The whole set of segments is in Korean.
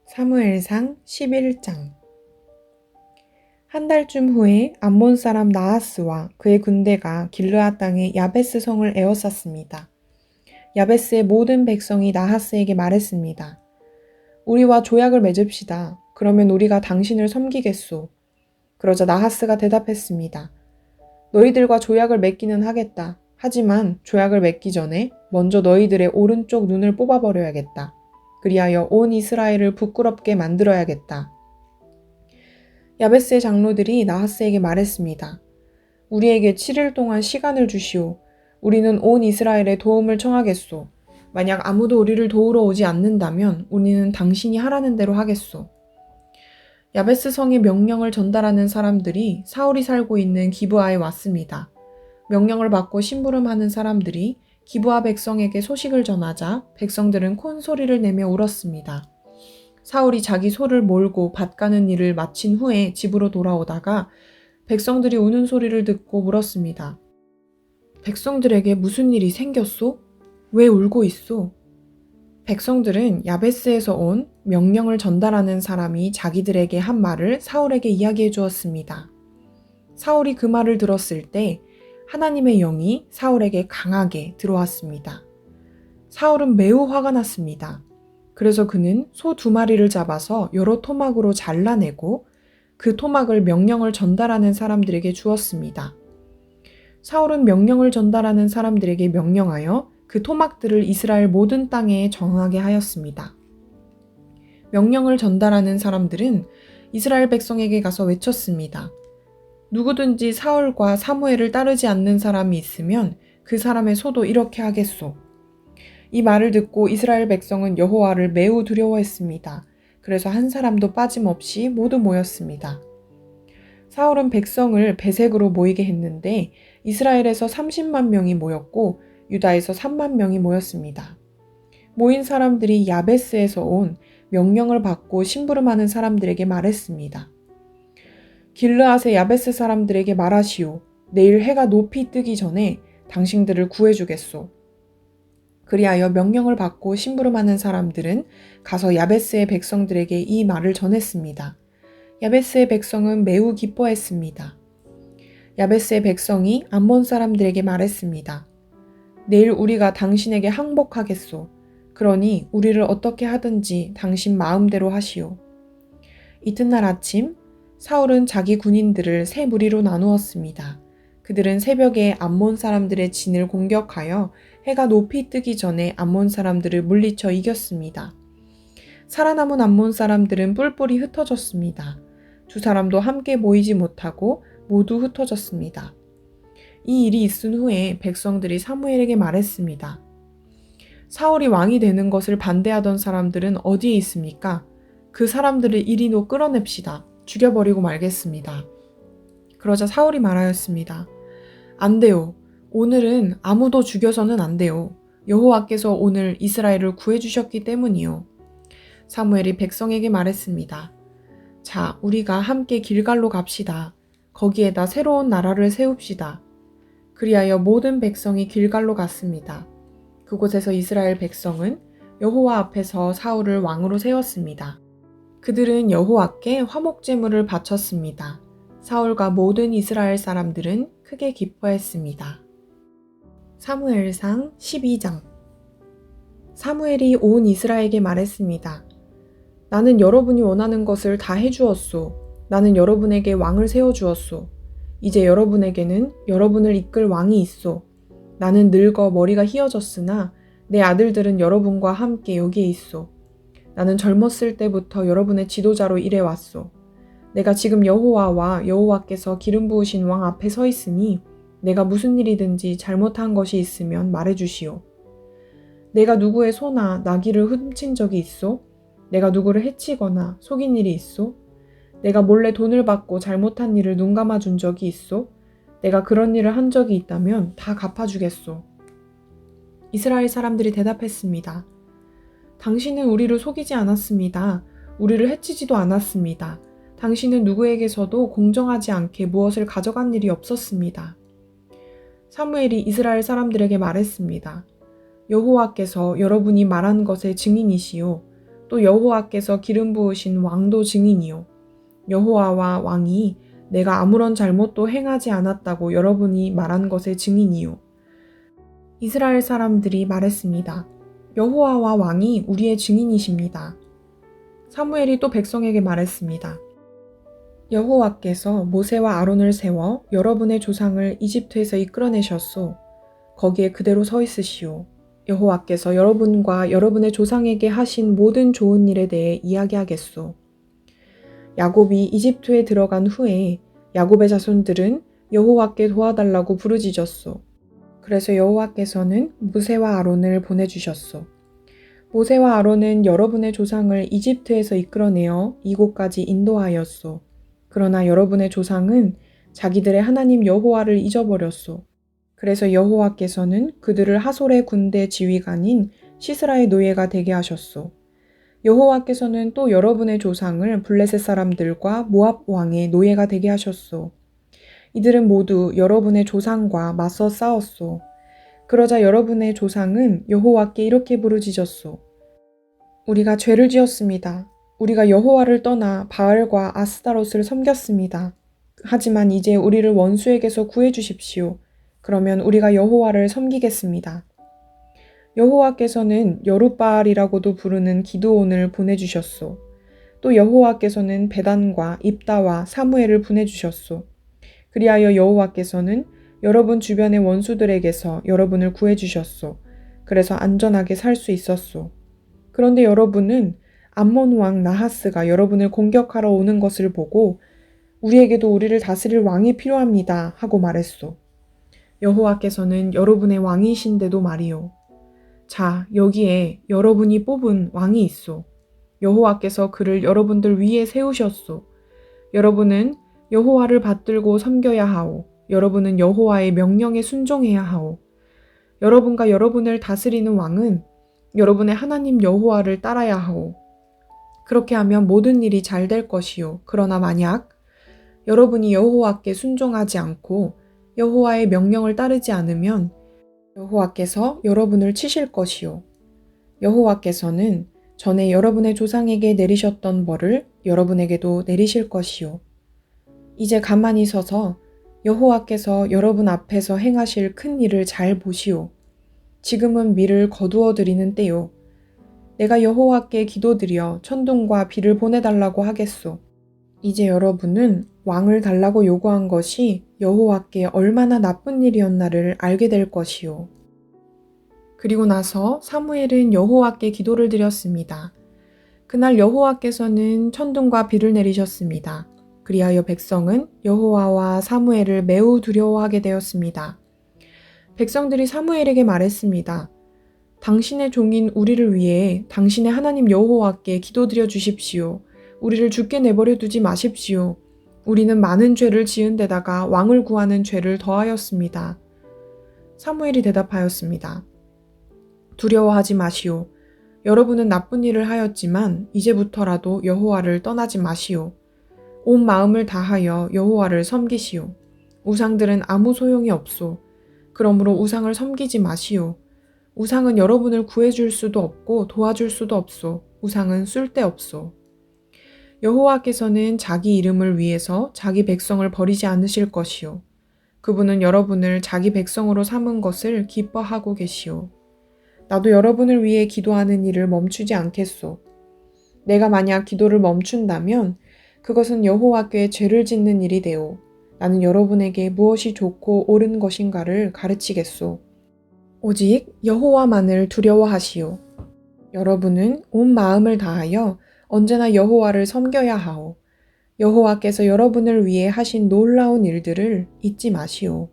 사무엘상 11장. 한 달쯤 후에 암몬 사람 나하스와 그의 군대가 길르앗 땅의 야베스 성을 에워쌌습니다. 야베스의 모든 백성이 나하스에게 말했습니다. 우리와 조약을 맺읍시다. 그러면 우리가 당신을 섬기겠소. 그러자 나하스가 대답했습니다. 너희들과 조약을 맺기는 하겠다. 하지만 조약을 맺기 전에 먼저 너희들의 오른쪽 눈을 뽑아버려야겠다. 그리하여 온 이스라엘을 부끄럽게 만들어야겠다. 야베스의 장로들이 나하스에게 말했습니다. 우리에게 7일 동안 시간을 주시오. 우리는 온 이스라엘의 도움을 청하겠소. 만약 아무도 우리를 도우러 오지 않는다면 우리는 당신이 하라는 대로 하겠소. 야베스 성의 명령을 전달하는 사람들이 사울이 살고 있는 기브아에 왔습니다. 명령을 받고 심부름하는 사람들이 기브아 백성에게 소식을 전하자 백성들은 큰 소리를 내며 울었습니다. 사울이 자기 소를 몰고 밭 가는 일을 마친 후에 집으로 돌아오다가 백성들이 우는 소리를 듣고 물었습니다. 백성들에게 무슨 일이 생겼소? 왜 울고 있소? 백성들은 야베스에서 온 명령을 전달하는 사람이 자기들에게 한 말을 사울에게 이야기해 주었습니다. 사울이 그 말을 들었을 때 하나님의 영이 사울에게 강하게 들어왔습니다. 사울은 매우 화가 났습니다. 그래서 그는 소 2마리를 잡아서 여러 토막으로 잘라내고 그 토막을 명령을 전달하는 사람들에게 주었습니다. 사울은 명령을 전달하는 사람들에게 명령하여 그 토막들을 이스라엘 모든 땅에 정하게 하였습니다. 명령을 전달하는 사람들은 이스라엘 백성에게 가서 외쳤습니다. 누구든지 사울과 사무엘을 따르지 않는 사람이 있으면 그 사람의 소도 이렇게 하겠소. 이 말을 듣고 이스라엘 백성은 여호와를 매우 두려워했습니다. 그래서 한 사람도 빠짐없이 모두 모였습니다. 사울은 백성을 베색으로 모이게 했는데 이스라엘에서 30만 명이 모였고 유다에서 3만 명이 모였습니다. 모인 사람들이 야베스에서 온 명령을 받고 심부름하는 사람들에게 말했습니다. 길르앗의 야베스 사람들에게 말하시오. 내일 해가 높이 뜨기 전에 당신들을 구해주겠소. 그리하여 명령을 받고 심부름하는 사람들은 가서 야베스의 백성들에게 이 말을 전했습니다. 야베스의 백성은 매우 기뻐했습니다. 야베스의 백성이 암몬 사람들에게 말했습니다. 내일 우리가 당신에게 항복하겠소. 그러니 우리를 어떻게 하든지 당신 마음대로 하시오. 이튿날 아침 사울은 자기 군인들을 3무리로 나누었습니다. 그들은 새벽에 암몬 사람들의 진을 공격하여 해가 높이 뜨기 전에 암몬 사람들을 물리쳐 이겼습니다. 살아남은 암몬 사람들은 뿔뿔이 흩어졌습니다. 2사람도 함께 모이지 못하고 모두 흩어졌습니다. 이 일이 있은 후에 백성들이 사무엘에게 말했습니다. 사울이 왕이 되는 것을 반대하던 사람들은 어디에 있습니까? 그 사람들을 이리로 끌어냅시다. 죽여버리고 말겠습니다. 그러자 사울이 말하였습니다. 안 돼요. 오늘은 아무도 죽여서는 안 돼요. 여호와께서 오늘 이스라엘을 구해주셨기 때문이요. 사무엘이 백성에게 말했습니다. 자, 우리가 함께 길갈로 갑시다. 거기에다 새로운 나라를 세웁시다. 그리하여 모든 백성이 길갈로 갔습니다. 그곳에서 이스라엘 백성은 여호와 앞에서 사울을 왕으로 세웠습니다. 그들은 여호와께 화목제물을 바쳤습니다. 사울과 모든 이스라엘 사람들은 크게 기뻐했습니다. 사무엘상 12장. 사무엘이 온 이스라엘에게 말했습니다. 나는 여러분이 원하는 것을 다 해주었소. 나는 여러분에게 왕을 세워주었소. 이제 여러분에게는 여러분을 이끌 왕이 있소. 나는 늙어 머리가 휘어졌으나 내 아들들은 여러분과 함께 여기에 있소. 나는 젊었을 때부터 여러분의 지도자로 일해왔소. 내가 지금 여호와와 여호와께서 기름 부으신 왕 앞에 서 있으니 내가 무슨 일이든지 잘못한 것이 있으면 말해주시오. 내가 누구의 소나 나귀를 훔친 적이 있소? 내가 누구를 해치거나 속인 일이 있소? 내가 몰래 돈을 받고 잘못한 일을 눈감아 준 적이 있소? 내가 그런 일을 한 적이 있다면 다 갚아주겠소. 이스라엘 사람들이 대답했습니다. 당신은 우리를 속이지 않았습니다. 우리를 해치지도 않았습니다. 당신은 누구에게서도 공정하지 않게 무엇을 가져간 일이 없었습니다. 사무엘이 이스라엘 사람들에게 말했습니다. 여호와께서 여러분이 말한 것의 증인이시요. 또 또 여호와께서 기름 부으신 왕도 증인이요. 여호와와 왕이 내가 아무런 잘못도 행하지 않았다고 여러분이 말한 것의 증인이요. 이스라엘 사람들이 말했습니다. 여호와와 왕이 우리의 증인이십니다. 사무엘이 또 백성에게 말했습니다. 여호와께서 모세와 아론을 세워 여러분의 조상을 이집트에서 이끌어내셨소. 거기에 그대로 서 있으시오. 여호와께서 여러분과 여러분의 조상에게 하신 모든 좋은 일에 대해 이야기하겠소. 야곱이 이집트에 들어간 후에 야곱의 자손들은 여호와께 도와달라고 부르짖었소. 그래서 여호와께서는 모세와 아론을 보내주셨소. 모세와 아론은 여러분의 조상을 이집트에서 이끌어내어 이곳까지 인도하였소. 그러나 여러분의 조상은 자기들의 하나님 여호와를 잊어버렸소. 그래서 여호와께서는 그들을 하솔의 군대 지휘관인 시스라의 노예가 되게 하셨소. 여호와께서는 또 여러분의 조상을 블레셋 사람들과 모압 왕의 노예가 되게 하셨소. 이들은 모두 여러분의 조상과 맞서 싸웠소. 그러자 여러분의 조상은 여호와께 이렇게 부르짖었소. 우리가 죄를 지었습니다. 우리가 여호와를 떠나 바알과 아스타롯을 섬겼습니다. 하지만 이제 우리를 원수에게서 구해주십시오. 그러면 우리가 여호와를 섬기겠습니다. 여호와께서는 여룻바알이라고도 부르는 기드온을 보내주셨소. 또 여호와께서는 베단과 입다와 사무엘을 보내주셨소. 그리하여 여호와께서는 여러분 주변의 원수들에게서 여러분을 구해주셨소. 그래서 안전하게 살 수 있었소. 그런데 여러분은 암몬 왕 나하스가 여러분을 공격하러 오는 것을 보고 우리에게도 우리를 다스릴 왕이 필요합니다 하고 말했소. 여호와께서는 여러분의 왕이신데도 말이요. 자, 여기에 여러분이 뽑은 왕이 있소. 여호와께서 그를 여러분들 위에 세우셨소. 여러분은 여호와를 받들고 섬겨야 하오. 여러분은 여호와의 명령에 순종해야 하오. 여러분과 여러분을 다스리는 왕은 여러분의 하나님 여호와를 따라야 하오. 그렇게 하면 모든 일이 잘 될 것이요. 그러나 만약 여러분이 여호와께 순종하지 않고 여호와의 명령을 따르지 않으면 여호와께서 여러분을 치실 것이요. 여호와께서는 전에 여러분의 조상에게 내리셨던 벌을 여러분에게도 내리실 것이요. 이제 가만히 서서 여호와께서 여러분 앞에서 행하실 큰 일을 잘 보시오. 지금은 밀을 거두어 드리는 때요. 내가 여호와께 기도드려 천둥과 비를 보내달라고 하겠소. 이제 여러분은 왕을 달라고 요구한 것이 여호와께 얼마나 나쁜 일이었나를 알게 될 것이요. 그리고 나서 사무엘은 여호와께 기도를 드렸습니다. 그날 여호와께서는 천둥과 비를 내리셨습니다. 그리하여 백성은 여호와와 사무엘을 매우 두려워하게 되었습니다. 백성들이 사무엘에게 말했습니다. 당신의 종인 우리를 위해 당신의 하나님 여호와께 기도드려 주십시오. 우리를 죽게 내버려 두지 마십시오. 우리는 많은 죄를 지은 데다가 왕을 구하는 죄를 더하였습니다. 사무엘이 대답하였습니다. 두려워하지 마시오. 여러분은 나쁜 일을 하였지만 이제부터라도 여호와를 떠나지 마시오. 온 마음을 다하여 여호와를 섬기시오. 우상들은 아무 소용이 없소. 그러므로 우상을 섬기지 마시오. 우상은 여러분을 구해줄 수도 없고 도와줄 수도 없소. 우상은 쓸데없소. 여호와께서는 자기 이름을 위해서 자기 백성을 버리지 않으실 것이요. 그분은 여러분을 자기 백성으로 삼은 것을 기뻐하고 계시오. 나도 여러분을 위해 기도하는 일을 멈추지 않겠소. 내가 만약 기도를 멈춘다면 그것은 여호와께 죄를 짓는 일이 되오. 나는 여러분에게 무엇이 좋고 옳은 것인가를 가르치겠소. 오직 여호와만을 두려워하시오. 여러분은 온 마음을 다하여 언제나 여호와를 섬겨야 하오. 여호와께서 여러분을 위해 하신 놀라운 일들을 잊지 마시오.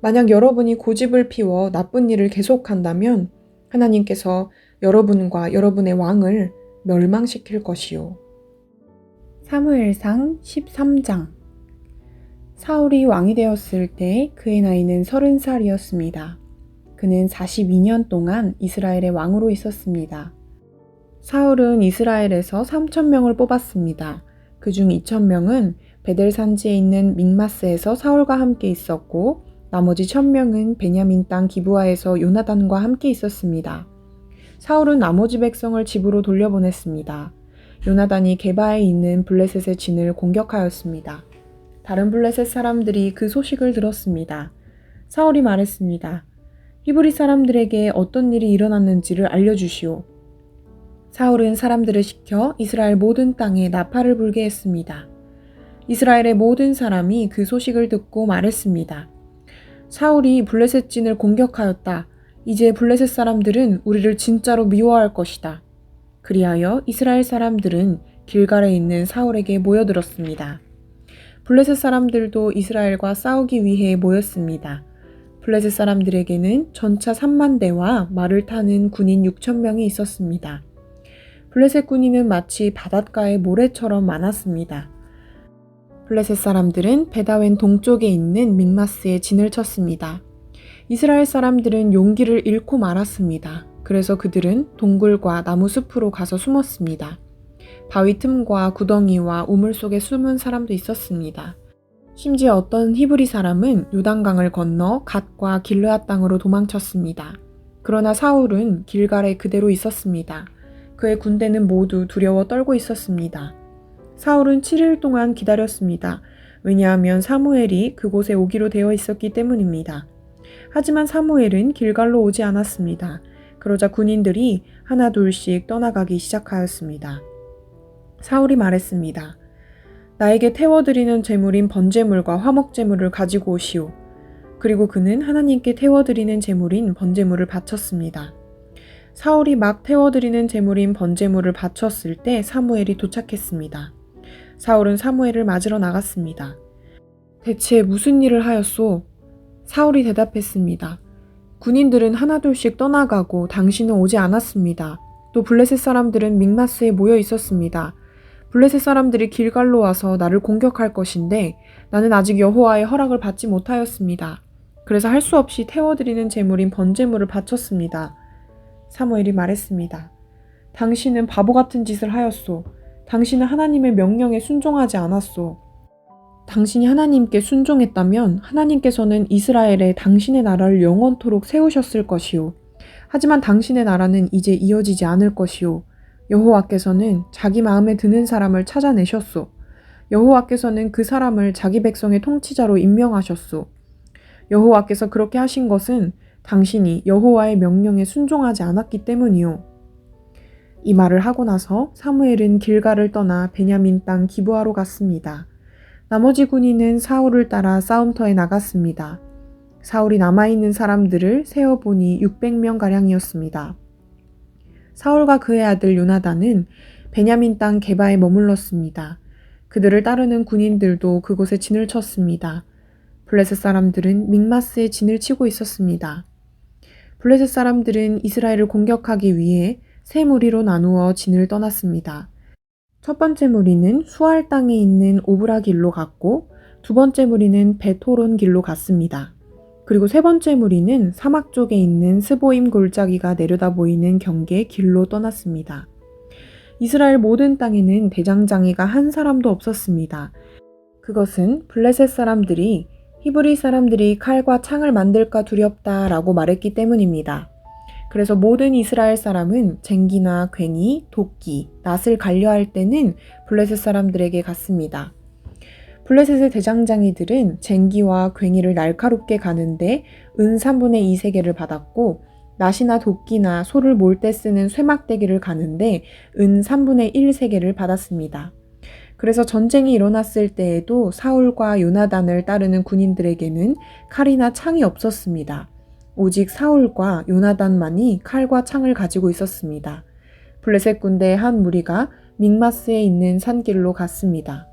만약 여러분이 고집을 피워 나쁜 일을 계속한다면 하나님께서 여러분과 여러분의 왕을 멸망시킬 것이오. 사무엘상 13장. 사울이 왕이 되었을 때 그의 나이는 30살이었습니다. 그는 42년 동안 이스라엘의 왕으로 있었습니다. 사울은 이스라엘에서 3,000명을 뽑았습니다. 그중 2,000명은 베델 산지에 있는 믹마스에서 사울과 함께 있었고 나머지 1,000명은 베냐민 땅 기브아에서 요나단과 함께 있었습니다. 사울은 나머지 백성을 집으로 돌려보냈습니다. 요나단이 게바에 있는 블레셋의 진을 공격하였습니다. 다른 블레셋 사람들이 그 소식을 들었습니다. 사울이 말했습니다. 히브리 사람들에게 어떤 일이 일어났는지를 알려주시오. 사울은 사람들을 시켜 이스라엘 모든 땅에 나팔을 불게 했습니다. 이스라엘의 모든 사람이 그 소식을 듣고 말했습니다. 사울이 블레셋 진을 공격하였다. 이제 블레셋 사람들은 우리를 진짜로 미워할 것이다. 그리하여 이스라엘 사람들은 길갈에 있는 사울에게 모여들었습니다. 블레셋 사람들도 이스라엘과 싸우기 위해 모였습니다. 블레셋 사람들에게는 전차 3만 대와 말을 타는 군인 6천 명이 있었습니다. 블레셋 군인은 마치 바닷가의 모래처럼 많았습니다. 블레셋 사람들은 베다웬 동쪽에 있는 믹마스에 진을 쳤습니다. 이스라엘 사람들은 용기를 잃고 말았습니다. 그래서 그들은 동굴과 나무 숲으로 가서 숨었습니다. 바위 틈과 구덩이와 우물 속에 숨은 사람도 있었습니다. 심지어 어떤 히브리 사람은 요단강을 건너 갓과 길르앗 땅으로 도망쳤습니다. 그러나 사울은 길갈에 그대로 있었습니다. 그의 군대는 모두 두려워 떨고 있었습니다. 사울은 7일 동안 기다렸습니다. 왜냐하면 사무엘이 그곳에 오기로 되어 있었기 때문입니다. 하지만 사무엘은 길갈로 오지 않았습니다. 그러자 군인들이 하나 둘씩 떠나가기 시작하였습니다. 사울이 말했습니다. 나에게 태워드리는 제물인 번제물과 화목제물을 가지고 오시오. 그리고 그는 하나님께 태워드리는 제물인 번제물을 바쳤습니다. 사울이 막 태워드리는 제물인 번제물을 바쳤을 때 사무엘이 도착했습니다. 사울은 사무엘을 맞으러 나갔습니다. 대체 무슨 일을 하였소? 사울이 대답했습니다. 군인들은 하나둘씩 떠나가고 당신은 오지 않았습니다. 또 블레셋 사람들은 믹마스에 모여 있었습니다. 블레셋 사람들이 길갈로 와서 나를 공격할 것인데 나는 아직 여호와의 허락을 받지 못하였습니다. 그래서 할 수 없이 태워드리는 제물인 번제물을 바쳤습니다. 사무엘이 말했습니다. 당신은 바보 같은 짓을 하였소. 당신은 하나님의 명령에 순종하지 않았소. 당신이 하나님께 순종했다면 하나님께서는 이스라엘에 당신의 나라를 영원토록 세우셨을 것이요. 하지만 당신의 나라는 이제 이어지지 않을 것이요. 여호와께서는 자기 마음에 드는 사람을 찾아내셨소. 여호와께서는 그 사람을 자기 백성의 통치자로 임명하셨소. 여호와께서 그렇게 하신 것은 당신이 여호와의 명령에 순종하지 않았기 때문이요. 이 말을 하고 나서 사무엘은 길갈을 떠나 베냐민 땅 기브아로 갔습니다. 나머지 군인은 사울을 따라 싸움터에 나갔습니다. 사울이 남아있는 사람들을 세어보니 600명가량이었습니다. 사울과 그의 아들 요나단은 베냐민 땅 게바에 머물렀습니다. 그들을 따르는 군인들도 그곳에 진을 쳤습니다. 블레셋 사람들은 믹마스에 진을 치고 있었습니다. 블레셋 사람들은 이스라엘을 공격하기 위해 세 무리로 나누어 진을 떠났습니다. 첫 번째 무리는 수알 땅에 있는 오브라 길로 갔고 두 번째 무리는 베토론 길로 갔습니다. 그리고 세 번째 무리는 사막 쪽에 있는 스보임 골짜기가 내려다 보이는 경계 길로 떠났습니다. 이스라엘 모든 땅에는 대장장이가 한 사람도 없었습니다. 그것은 블레셋 사람들이 히브리 사람들이 칼과 창을 만들까 두렵다라고 말했기 때문입니다. 그래서 모든 이스라엘 사람은 쟁기나 괭이, 도끼, 낫을 갈려할 때는 블레셋 사람들에게 갔습니다. 블레셋의 대장장이들은 쟁기와 괭이를 날카롭게 가는데 은 3분의 2 세겔을 받았고 낫이나 도끼나 소를 몰 때 쓰는 쇠막대기를 가는데 은 3분의 1 세겔을 받았습니다. 그래서 전쟁이 일어났을 때에도 사울과 요나단을 따르는 군인들에게는 칼이나 창이 없었습니다. 오직 사울과 요나단만이 칼과 창을 가지고 있었습니다. 블레셋 군대의 한 무리가 믹마스에 있는 산길로 갔습니다.